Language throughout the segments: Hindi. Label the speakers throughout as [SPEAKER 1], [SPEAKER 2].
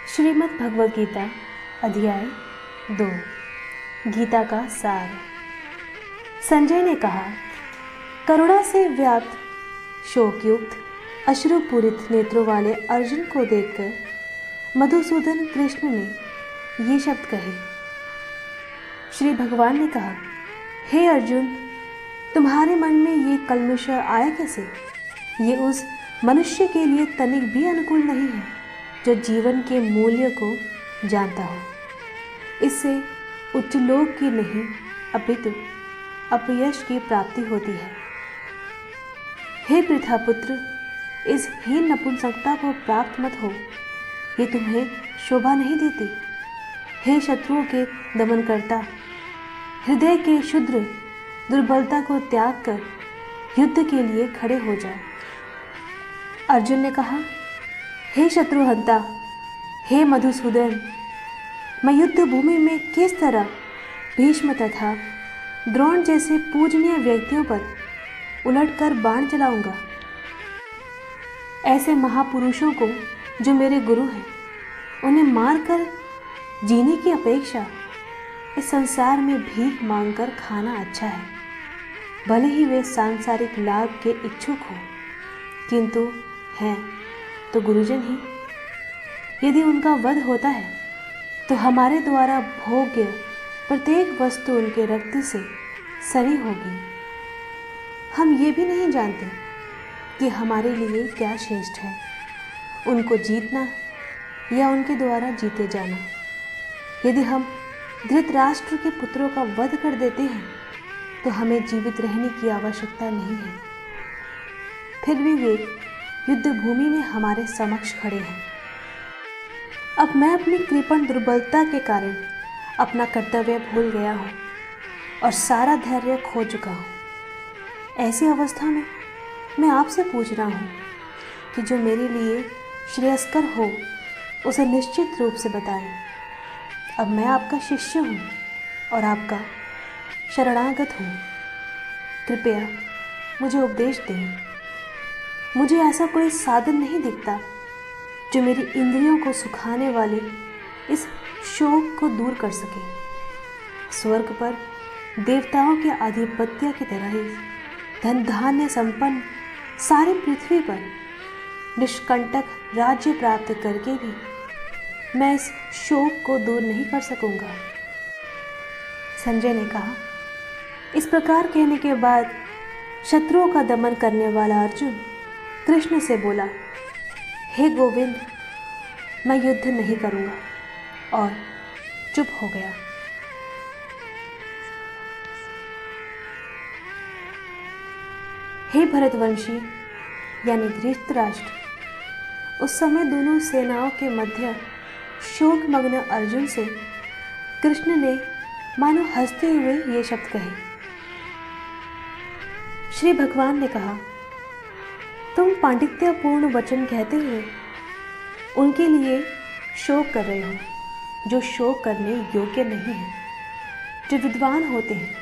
[SPEAKER 1] श्रीमद् भगवद गीता अध्याय 2 गीता का सार। संजय ने कहा, करुणा से व्याप्त शोकयुक्त अश्रुपूरित नेत्रों वाले अर्जुन को देखकर मधुसूदन कृष्ण ने ये शब्द कहे। श्री भगवान ने कहा, हे अर्जुन, तुम्हारे मन में ये कल्मश आया कैसे? ये उस मनुष्य के लिए तनिक भी अनुकूल नहीं है जो जीवन के मूल्य को जानता हो। इससे उच्च लोक की नहीं अपितु अपयश की प्राप्ति होती है। हे पृथापुत्र, इस हीन नपुंसकता को प्राप्त मत हो, ये तुम्हें शोभा नहीं देती। हे शत्रुओं के दमन करता, हृदय के शुद्र दुर्बलता को त्याग कर युद्ध के लिए खड़े हो जाओ। अर्जुन ने कहा, हे शत्रुहंता, हे मधुसूदन, मैं युद्ध भूमि में किस तरह भीष्म तथा द्रोण जैसे पूजनीय व्यक्तियों पर उलटकर बाण चलाऊंगा? ऐसे महापुरुषों को जो मेरे गुरु हैं, उन्हें मारकर जीने की अपेक्षा इस संसार में भीख मांगकर खाना अच्छा है। भले ही वे सांसारिक लाभ के इच्छुक हों, किंतु हैं तो गुरुजन ही। यदि उनका वध होता है तो हमारे द्वारा भोग्य प्रत्येक वस्तु उनके रक्त से सनी होगी। हम ये भी नहीं जानते कि हमारे लिए क्या श्रेष्ठ है, उनको जीतना या उनके द्वारा जीते जाना। यदि हम धृतराष्ट्र के पुत्रों का वध कर देते हैं तो हमें जीवित रहने की आवश्यकता नहीं है। फिर भी वे युद्ध भूमि में हमारे समक्ष खड़े हैं। अब मैं अपनी कृपण दुर्बलता के कारण अपना कर्तव्य भूल गया हूँ और सारा धैर्य खो चुका हूँ। ऐसी अवस्था में मैं आपसे पूछ रहा हूँ कि जो मेरे लिए श्रेयस्कर हो उसे निश्चित रूप से बताएं। अब मैं आपका शिष्य हूँ और आपका शरणागत हूँ। कृपया मुझे उपदेश दें। मुझे ऐसा कोई साधन नहीं दिखता जो मेरी इंद्रियों को सुखाने वाले इस शोक को दूर कर सके। स्वर्ग पर देवताओं के आधिपत्य की तरह ही धन धान्य संपन्न सारी पृथ्वी पर निष्कंटक राज्य प्राप्त करके भी मैं इस शोक को दूर नहीं कर सकूंगा। संजय ने कहा, इस प्रकार कहने के बाद शत्रुओं का दमन करने वाला अर्जुन कृष्ण से बोला, हे गोविंद, मैं युद्ध नहीं करूंगा, और चुप हो गया। हे भरतवंशी यानी धृतराष्ट्र, उस समय दोनों सेनाओं के मध्य शोकमग्न अर्जुन से कृष्ण ने मानो हंसते हुए ये शब्द कहे। श्री भगवान ने कहा, तुम पांडित्यपूर्ण वचन कहते हुए उनके लिए शोक कर रहे हो जो शोक करने योग्य नहीं है। जो विद्वान होते हैं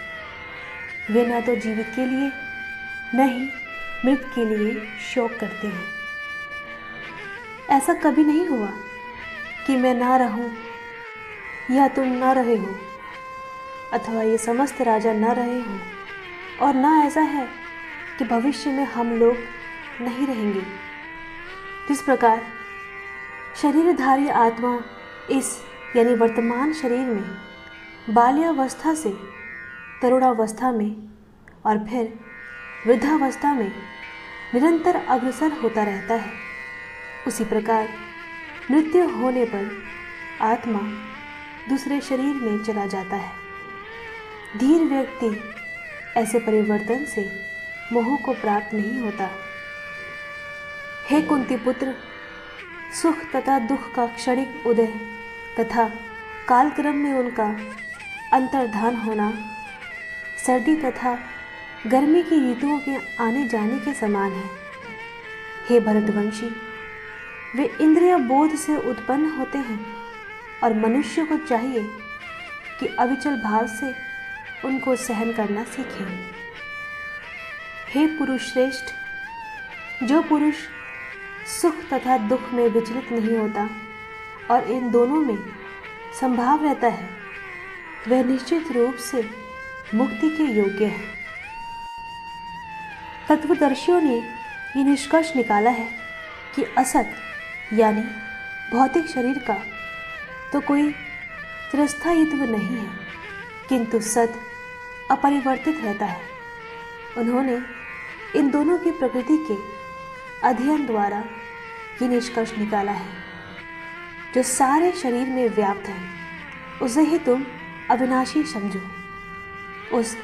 [SPEAKER 1] वे न तो जीवित के लिए न ही मृत के लिए शोक करते हैं। ऐसा कभी नहीं हुआ कि मैं ना रहूं या तुम ना रहे हो, अथवा ये समस्त राजा न रहे हों, और ना ऐसा है कि भविष्य में हम लोग नहीं रहेंगे। जिस प्रकार शरीरधारी आत्मा इस यानी वर्तमान शरीर में बाल्यावस्था से तरुणावस्था में और फिर वृद्धावस्था में निरंतर अग्रसर होता रहता है, उसी प्रकार मृत्यु होने पर आत्मा दूसरे शरीर में चला जाता है। धीर व्यक्ति ऐसे परिवर्तन से मोह को प्राप्त नहीं होता। हे कुंती पुत्र, सुख तथा दुख का क्षणिक उदय तथा कालक्रम में उनका अंतर्धान होना सर्दी तथा गर्मी की ऋतुओं के आने जाने के समान है। हे भरतवंशी, वे इंद्रिय बोध से उत्पन्न होते हैं और मनुष्य को चाहिए कि अविचल भाव से उनको सहन करना सीखें। हे पुरुष श्रेष्ठ, जो पुरुष सुख तथा दुख में विचलित नहीं होता और इन दोनों में संभाव रहता है, वह निश्चित रूप से मुक्ति के योग्य है। तत्वदर्शियों ने ये निष्कर्ष निकाला है कि असत यानी भौतिक शरीर का तो कोई चिरस्थायित्व नहीं है, किंतु सत अपरिवर्तित रहता है। उन्होंने इन दोनों की प्रकृति के अध्ययन द्वारा ये निष्कर्ष निकाला है, जो सारे शरीर में व्याप्त है उसे ही तुम अविनाशी समझो। उस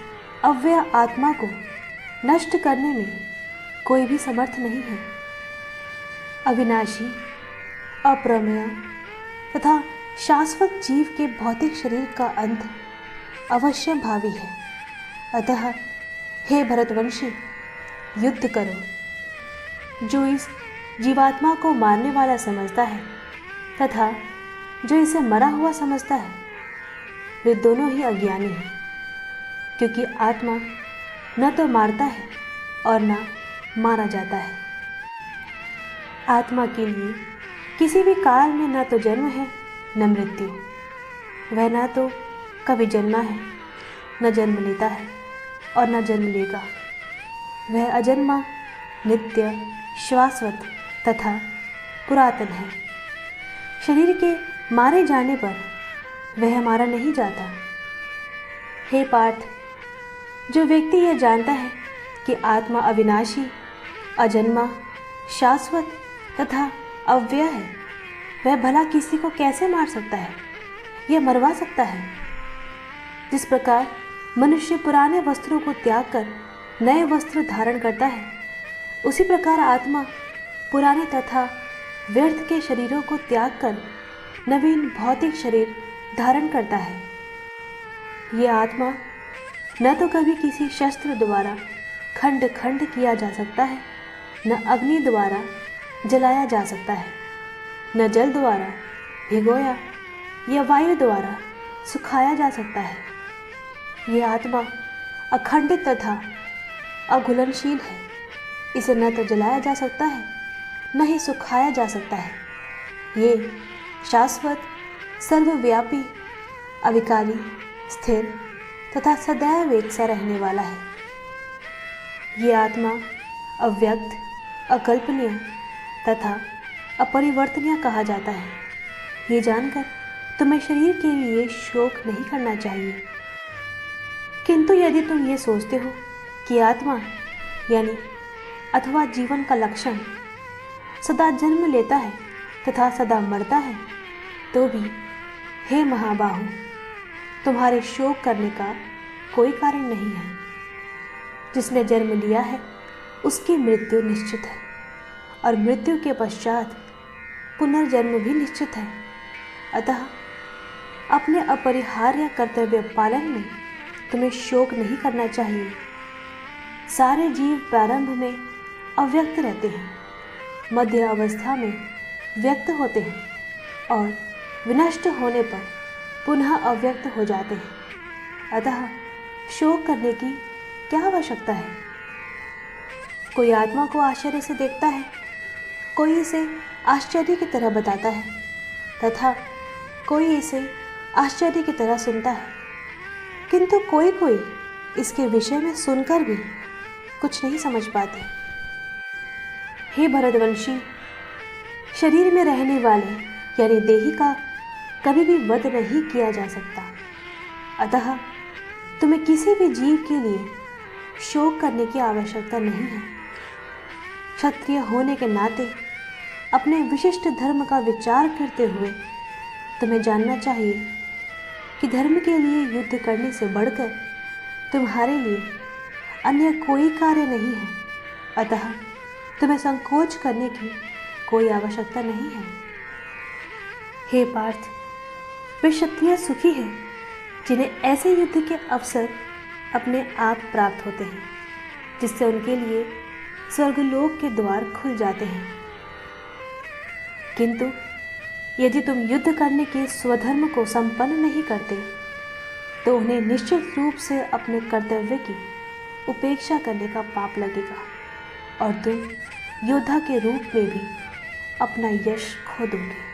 [SPEAKER 1] अव्यय आत्मा को नष्ट करने में कोई भी समर्थ नहीं है। अविनाशी, अप्रमेय तथा शाश्वत जीव के भौतिक शरीर का अंत अवश्य भावी है। अतः हे भरतवंशी, युद्ध करो। जो इस जीवात्मा को मारने वाला समझता है तथा जो इसे मरा हुआ समझता है, वे दोनों ही अज्ञानी हैं, क्योंकि आत्मा न तो मारता है और न मारा जाता है। आत्मा के लिए किसी भी काल में न तो जन्म है न मृत्यु। वह न तो कभी जन्मा है, न जन्म लेता है और न जन्म लेगा। वह अजन्मा, नित्य, शाश्वत तथा पुरातन है। शरीर के मारे जाने पर वह मारा नहीं जाता। हे पार्थ, जो व्यक्ति यह जानता है कि आत्मा अविनाशी, अजन्मा, शाश्वत तथा अव्यय है, वह भला किसी को कैसे मार सकता है या मरवा सकता है। जिस प्रकार मनुष्य पुराने वस्त्रों को त्याग कर नए वस्त्र धारण करता है, उसी प्रकार आत्मा पुराने तथा व्यर्थ के शरीरों को त्याग कर नवीन भौतिक शरीर धारण करता है। ये आत्मा न तो कभी किसी शस्त्र द्वारा खंड खंड किया जा सकता है, न अग्नि द्वारा जलाया जा सकता है, न जल द्वारा भिगोया या वायु द्वारा सुखाया जा सकता है। ये आत्मा अखंडित तथा अघुलनशील है। इसे न तो जलाया जा सकता है, न ही सुखाया जा सकता है। ये शाश्वत, सर्वव्यापी, अविकारी, स्थिर तथा सदैव एक सा रहने वाला है। ये आत्मा अव्यक्त, अकल्पनीय तथा अपरिवर्तनीय कहा जाता है। ये जानकर तुम्हें शरीर के लिए शोक नहीं करना चाहिए। किंतु यदि तुम ये सोचते हो कि आत्मा यानी अथवा जीवन का लक्षण सदा जन्म लेता है तथा सदा मरता है, तो भी हे महाबाहु, तुम्हारे शोक करने का कोई कारण नहीं है। जिसने जन्म लिया है उसकी मृत्यु निश्चित है, और मृत्यु के पश्चात पुनर्जन्म भी निश्चित है। अतः अपने अपरिहार्य कर्तव्य पालन में तुम्हें शोक नहीं करना चाहिए। सारे जीव प्रारंभ में अव्यक्त रहते हैं, मध्य अवस्था में व्यक्त होते हैं और विनष्ट होने पर पुनः अव्यक्त हो जाते हैं। अतः शोक करने की क्या आवश्यकता है। कोई आत्मा को आश्चर्य से देखता है, कोई इसे आश्चर्य की तरह बताता है तथा कोई इसे आश्चर्य की तरह सुनता है, किंतु कोई कोई इसके विषय में सुनकर भी कुछ नहीं समझ पाते। हे भरतवंशी, शरीर में रहने वाले यानी देही का कभी भी वध नहीं किया जा सकता। अतः तुम्हें किसी भी जीव के लिए शोक करने की आवश्यकता नहीं है। क्षत्रिय होने के नाते अपने विशिष्ट धर्म का विचार करते हुए तुम्हें जानना चाहिए कि धर्म के लिए युद्ध करने से बढ़कर तुम्हारे लिए अन्य कोई कार्य नहीं है। अतः तुम्हें संकोच करने की कोई आवश्यकता नहीं है। हे पार्थ, वे क्षत्रिय सुखी हैं जिन्हें ऐसे युद्ध के अवसर अपने आप प्राप्त होते हैं, जिससे उनके लिए स्वर्गलोक के द्वार खुल जाते हैं। किंतु यदि तुम युद्ध करने के स्वधर्म को संपन्न नहीं करते, तो उन्हें निश्चित रूप से अपने कर्तव्य की उपेक्षा करने का पाप लगेगा और तुम योद्धा के रूप में भी अपना यश खो दोगे।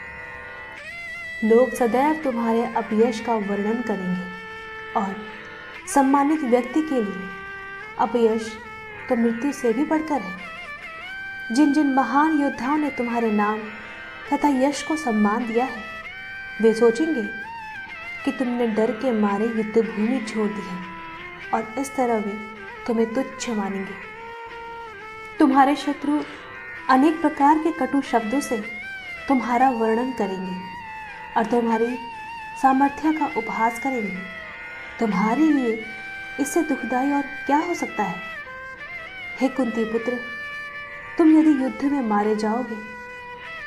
[SPEAKER 1] लोग सदैव तुम्हारे अपयश का वर्णन करेंगे और सम्मानित व्यक्ति के लिए अपयश तो मृत्यु से भी बढ़कर है। जिन जिन महान योद्धाओं ने तुम्हारे नाम तथा यश को सम्मान दिया है, वे सोचेंगे कि तुमने डर के मारे युद्ध भूमि छोड़ दी है और इस तरह वे तुम्हें तुच्छ मानेंगे। तुम्हारे शत्रु अनेक प्रकार के कटु शब्दों से तुम्हारा वर्णन करेंगे और तुम्हारी सामर्थ्य का उपहास करेंगे। तुम्हारे लिए इससे दुखदाई और क्या हो सकता है? हे कुंती पुत्र, तुम यदि युद्ध में मारे जाओगे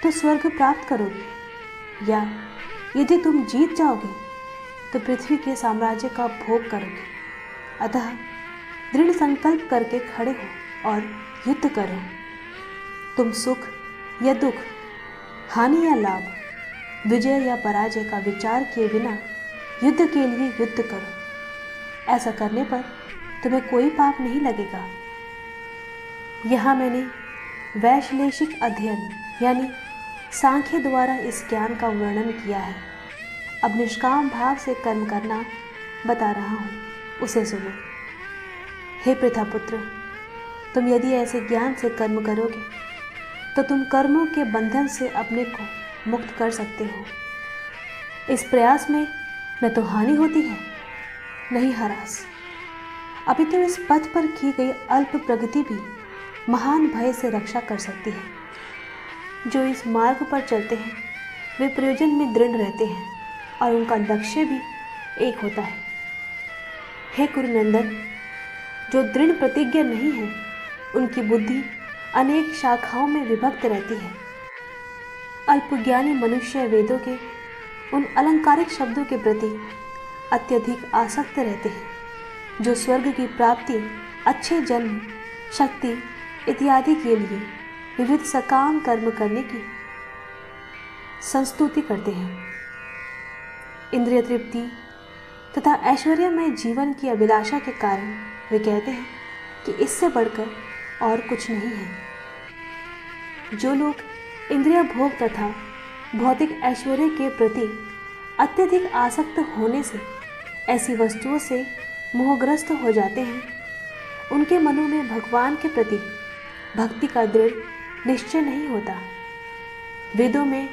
[SPEAKER 1] तो स्वर्ग प्राप्त करोगे, या यदि तुम जीत जाओगे तो पृथ्वी के साम्राज्य का भोग करोगे। अतः दृढ़ संकल्प करके खड़े हो और युद्ध करो। तुम सुख या दुख, हानि या लाभ, विजय या पराजय का विचार किए बिना युद्ध के लिए युद्ध करो। ऐसा करने पर तुम्हें कोई पाप नहीं लगेगा। यहाँ मैंने वैश्लेषिक अध्ययन यानी सांख्य द्वारा इस ज्ञान का वर्णन किया है। अब निष्काम भाव से कर्म करना बता रहा हूँ, उसे सुनो। हे प्रथापुत्र, तुम यदि ऐसे ज्ञान से कर्म करोगे तो तुम कर्मों के बंधन से अपने को मुक्त कर सकते हो। इस प्रयास में न तो हानि होती है, न ही ह्रास। अभी तो इस पथ पर की गई अल्प प्रगति भी महान भय से रक्षा कर सकती है। जो इस मार्ग पर चलते हैं वे प्रयोजन में दृढ़ रहते हैं और उनका लक्ष्य भी एक होता है। हे कुरुनंदन, जो दृढ़ प्रतिज्ञा नहीं है उनकी बुद्धि अनेक शाखाओं में विभक्त रहती है। अल्पज्ञानी मनुष्य वेदों के उन अलंकारिक शब्दों के प्रति अत्यधिक आसक्त रहते हैं जो स्वर्ग की प्राप्ति, अच्छे जन्म, शक्ति इत्यादि के लिए विविध सकाम कर्म करने की संस्तुति करते हैं। इंद्रिय तृप्ति तथा ऐश्वर्यमय जीवन की अभिलाषा के कारण वे कहते हैं कि इससे बढ़कर और कुछ नहीं है। जो लोग इंद्रिय भोग तथा भौतिक ऐश्वर्य के प्रति अत्यधिक आसक्त होने से ऐसी वस्तुओं से मोहग्रस्त हो जाते हैं, उनके मनों में भगवान के प्रति भक्ति का दृढ़ निश्चय नहीं होता। वेदों में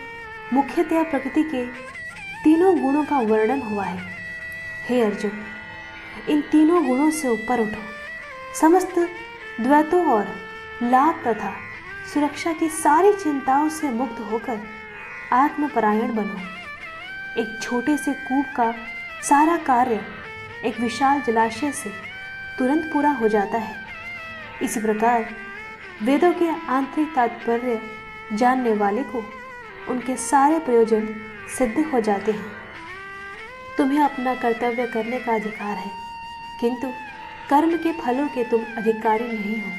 [SPEAKER 1] मुख्यतया प्रकृति के तीनों गुणों का वर्णन हुआ है। हे अर्जुन, इन तीनों गुणों से ऊपर उठो, समस्त द्वैतों और लाभ तथा सुरक्षा की सारी चिंताओं से मुक्त होकर आत्मपरायण बनो। एक छोटे से कूप का सारा कार्य एक विशाल जलाशय से तुरंत पूरा हो जाता है। इसी प्रकार वेदों के आंतरिक तात्पर्य जानने वाले को उनके सारे प्रयोजन सिद्ध हो जाते हैं। तुम्हें अपना कर्तव्य करने का अधिकार है, किंतु कर्म के फलों के तुम अधिकारी नहीं हो।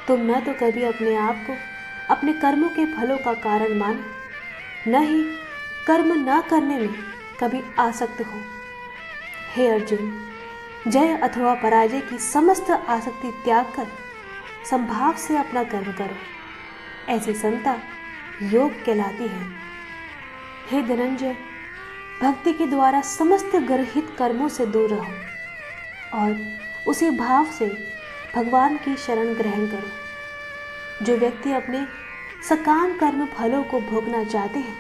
[SPEAKER 1] तुम न तो कभी अपने आप को अपने कर्मों के फलों का कारण मानो, न ही कर्म न करने में कभी आसक्त हो। हे अर्जुन, जय अथवा पराजय की समस्त आसक्ति त्याग कर संभाव से अपना कर्म करो। ऐसी समता योग कहलाती है। हे धनंजय, भक्ति के द्वारा समस्त गर्हित कर्मों से दूर रहो और उसी भाव से भगवान की शरण ग्रहण करो। जो व्यक्ति अपने सकाम कर्म फलों को भोगना चाहते हैं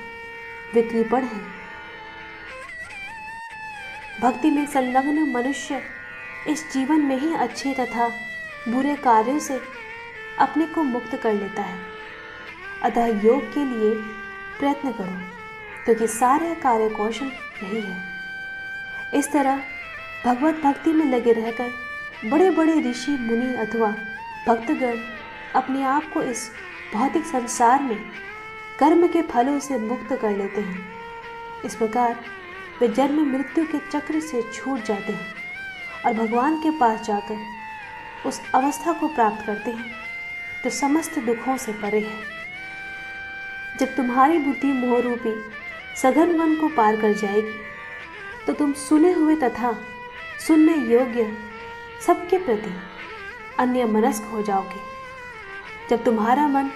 [SPEAKER 1] वे कृपण हैं। भक्ति में संलग्न मनुष्य इस जीवन में ही अच्छे तथा बुरे कार्यों से अपने को मुक्त कर लेता है। अतः योग के लिए प्रयत्न करो, क्योंकि सारे कार्य कौशल यही है। इस तरह भगवत भक्ति में लगे रहकर बड़े बड़े ऋषि मुनि अथवा भक्तगण अपने आप को इस भौतिक संसार में कर्म के फलों से मुक्त कर लेते हैं। इस प्रकार वे जन्म मृत्यु के चक्र से छूट जाते हैं और भगवान के पास जाकर उस अवस्था को प्राप्त करते हैं जो समस्त दुखों से परे है। जब तुम्हारी बुद्धि मोहरूपी सघन वन को पार कर जाएगी तो तुम सुने हुए तथा सुनने योग्य सबके प्रति अन्य मनस्क हो जाओगे। जब तुम्हारा मन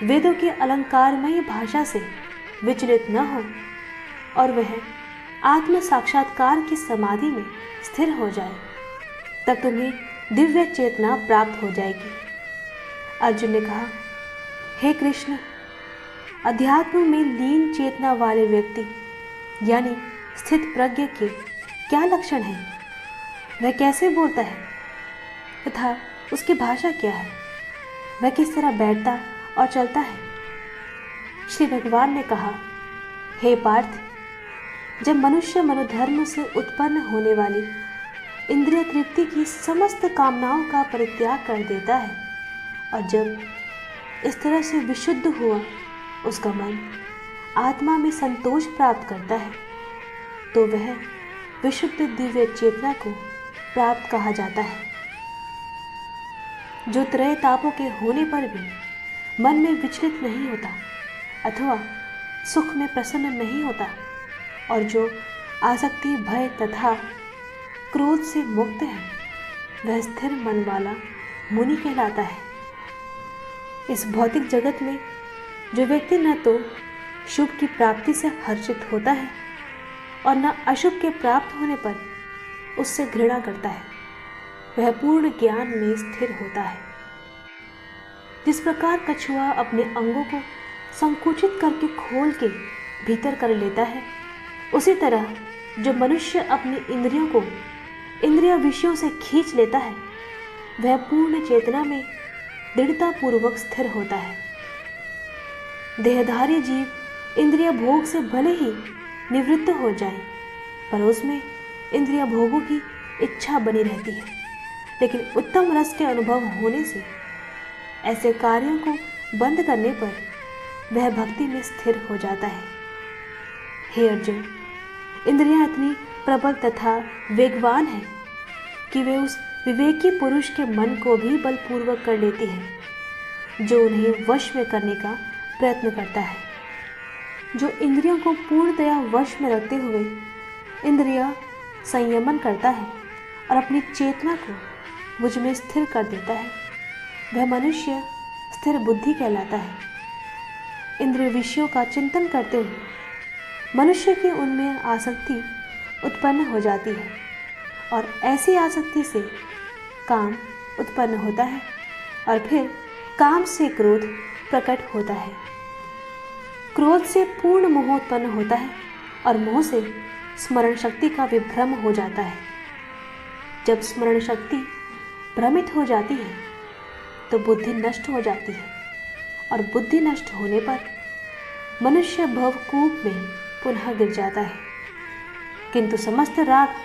[SPEAKER 1] वेदों की अलंकारमयी भाषा से विचलित न हो और वह आत्म साक्षात्कार की समाधि में स्थिर हो जाए, तब तुम्हें दिव्य चेतना प्राप्त हो जाएगी। अर्जुन ने कहा, हे कृष्ण, अध्यात्म में लीन चेतना वाले व्यक्ति यानी स्थित प्रज्ञ के क्या लक्षण हैं? वह कैसे बोलता है तथा उसकी भाषा क्या है? वह किस तरह बैठता और चलता है? श्री भगवान ने कहा, हे पार्थ, जब मनुष्य मनोधर्म से उत्पन्न होने वाली इंद्रिय तृप्ति की समस्त कामनाओं का परित्याग कर देता है और जब इस तरह से विशुद्ध हुआ उसका मन आत्मा में संतोष प्राप्त करता है, तो वह विशुद्ध दिव्य चेतना को प्राप्त कहा जाता है, जो त्रय तापों के होने पर भी मन में विचलित नहीं होता अथवा सुख में प्रसन्न नहीं होता और जो आसक्ति, भय तथा क्रोध से मुक्त है, वह स्थिर मन वाला मुनि कहलाता है। इस भौतिक जगत में जो व्यक्ति न तो शुभ की प्राप्ति से हर्षित होता है और न अशुभ के प्राप्त होने पर उससे घृणा करता है, वह पूर्ण ज्ञान में स्थिर होता है। जिस प्रकार कछुआ अपने अंगों को संकुचित करके खोल के भीतर कर लेता है, उसी तरह जो मनुष्य अपनी इंद्रियों को इंद्रिय विषयों से खींच लेता है, वह पूर्ण चेतना में दृढ़ता पूर्वक स्थिर होता है। देहधारी जीव इंद्रिय भोग से भले ही निवृत्त हो जाए, पर उसमें इंद्रिय भोगों की इच्छा बनी रहती है, लेकिन उत्तम रस के अनुभव होने से ऐसे कार्यों को बंद करने पर वह भक्ति में स्थिर हो जाता है। हे अर्जुन, इंद्रियां इतनी प्रबल तथा वेगवान हैं कि वे उस विवेकी पुरुष के मन को भी बलपूर्वक कर लेती हैं, जो उन्हें वश में करने का प्रयत्न करता है। जो इंद्रियों को पूर्णतया वश में रखते हुए इंद्रिया संयमन करता है और अपनी चेतना को मुझ में स्थिर कर देता है, वह मनुष्य स्थिर बुद्धि कहलाता है। इंद्रिय विषयों का चिंतन करते हुए मनुष्य की उनमें आसक्ति उत्पन्न हो जाती है और ऐसी आसक्ति से काम उत्पन्न होता है और फिर काम से क्रोध प्रकट होता है। क्रोध से पूर्ण मोह उत्पन्न होता है और मोह से स्मरण शक्ति का विभ्रम हो जाता है। जब स्मरण शक्ति भ्रमित हो जाती है तो बुद्धि नष्ट हो जाती है और बुद्धि नष्ट होने पर मनुष्य भवकूप में पुनः गिर जाता है। किंतु समस्त राग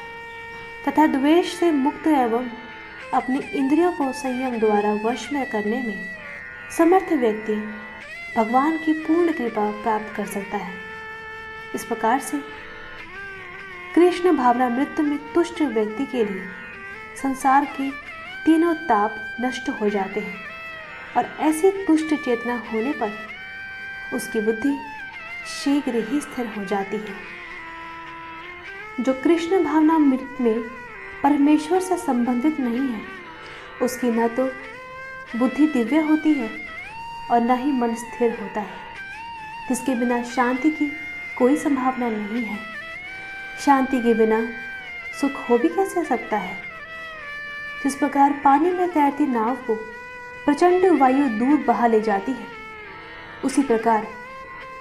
[SPEAKER 1] तथा द्वेष से मुक्त एवं अपनी इंद्रियों को संयम द्वारा वश में करने में समर्थ व्यक्ति भगवान की पूर्ण कृपा प्राप्त कर सकता है। इस प्रकार से कृष्ण भावनामृत में तुष्ट व्यक्ति के लिए संसार के तीनों ताप नष्ट हो जाते हैं और ऐसी तुष्ट चेतना होने पर उसकी बुद्धि शीघ्र ही स्थिर हो जाती है। जो कृष्ण भावनामृत में परमेश्वर से संबंधित नहीं है, उसकी न तो बुद्धि दिव्य होती है और न ही मन स्थिर होता है, जिसके बिना शांति की कोई संभावना नहीं है। शांति के बिना सुख हो भी कैसे सकता है? जिस प्रकार पानी में तैरती नाव को प्रचंड वायु दूर बहा ले जाती है, उसी प्रकार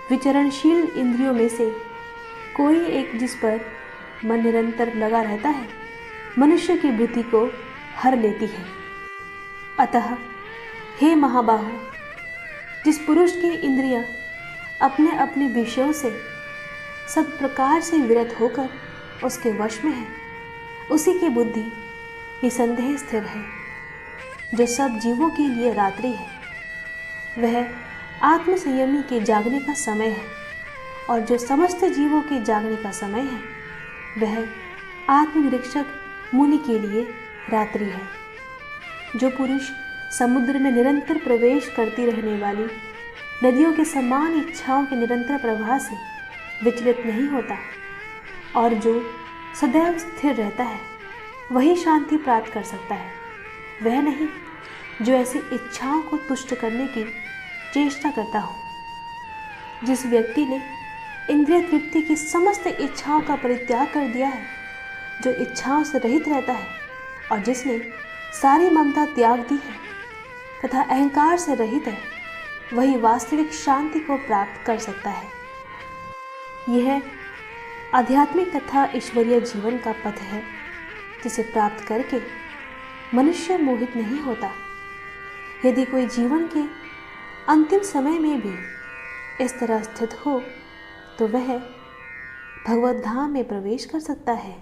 [SPEAKER 1] विचरणशील इंद्रियों में से कोई एक जिस पर मन निरंतर लगा रहता है, मनुष्य की बुद्धि को हर लेती है। अतः हे महाबाहु, जिस पुरुष की इंद्रियां अपने अपने विषयों से सब प्रकार से विरत होकर उसके वश में है, उसी की बुद्धि निसंदेह स्थिर है। जो सब जीवों के लिए रात्रि है, वह आत्म संयमी के जागने का समय है, और जो समस्त जीवों के जागने का समय है, वह आत्मनिरीक्षक मुनि के लिए रात्रि है। जो पुरुष समुद्र में निरंतर प्रवेश करती रहने वाली नदियों के समान इच्छाओं के निरंतर प्रवाह से विचलित नहीं होता और जो सदैव स्थिर रहता है, वही शांति प्राप्त कर सकता है। वह नहीं जो ऐसी इच्छाओं को तुष्ट करने की चेष्टा करता हो। जिस व्यक्ति ने इंद्रिय तृप्ति की समस्त इच्छाओं का परित्याग कर दिया है, जो इच्छाओं से रहित रहता है और जिसने सारी ममता त्याग दी है तथा अहंकार से रहित है, वही वास्तविक शांति को प्राप्त कर सकता है। यह आध्यात्मिक तथा ईश्वरीय जीवन का पथ है, जिसे प्राप्त करके मनुष्य मोहित नहीं होता। यदि कोई जीवन के अंतिम समय में भी इस तरह स्थित हो तो वह भगवत धाम में प्रवेश कर सकता है।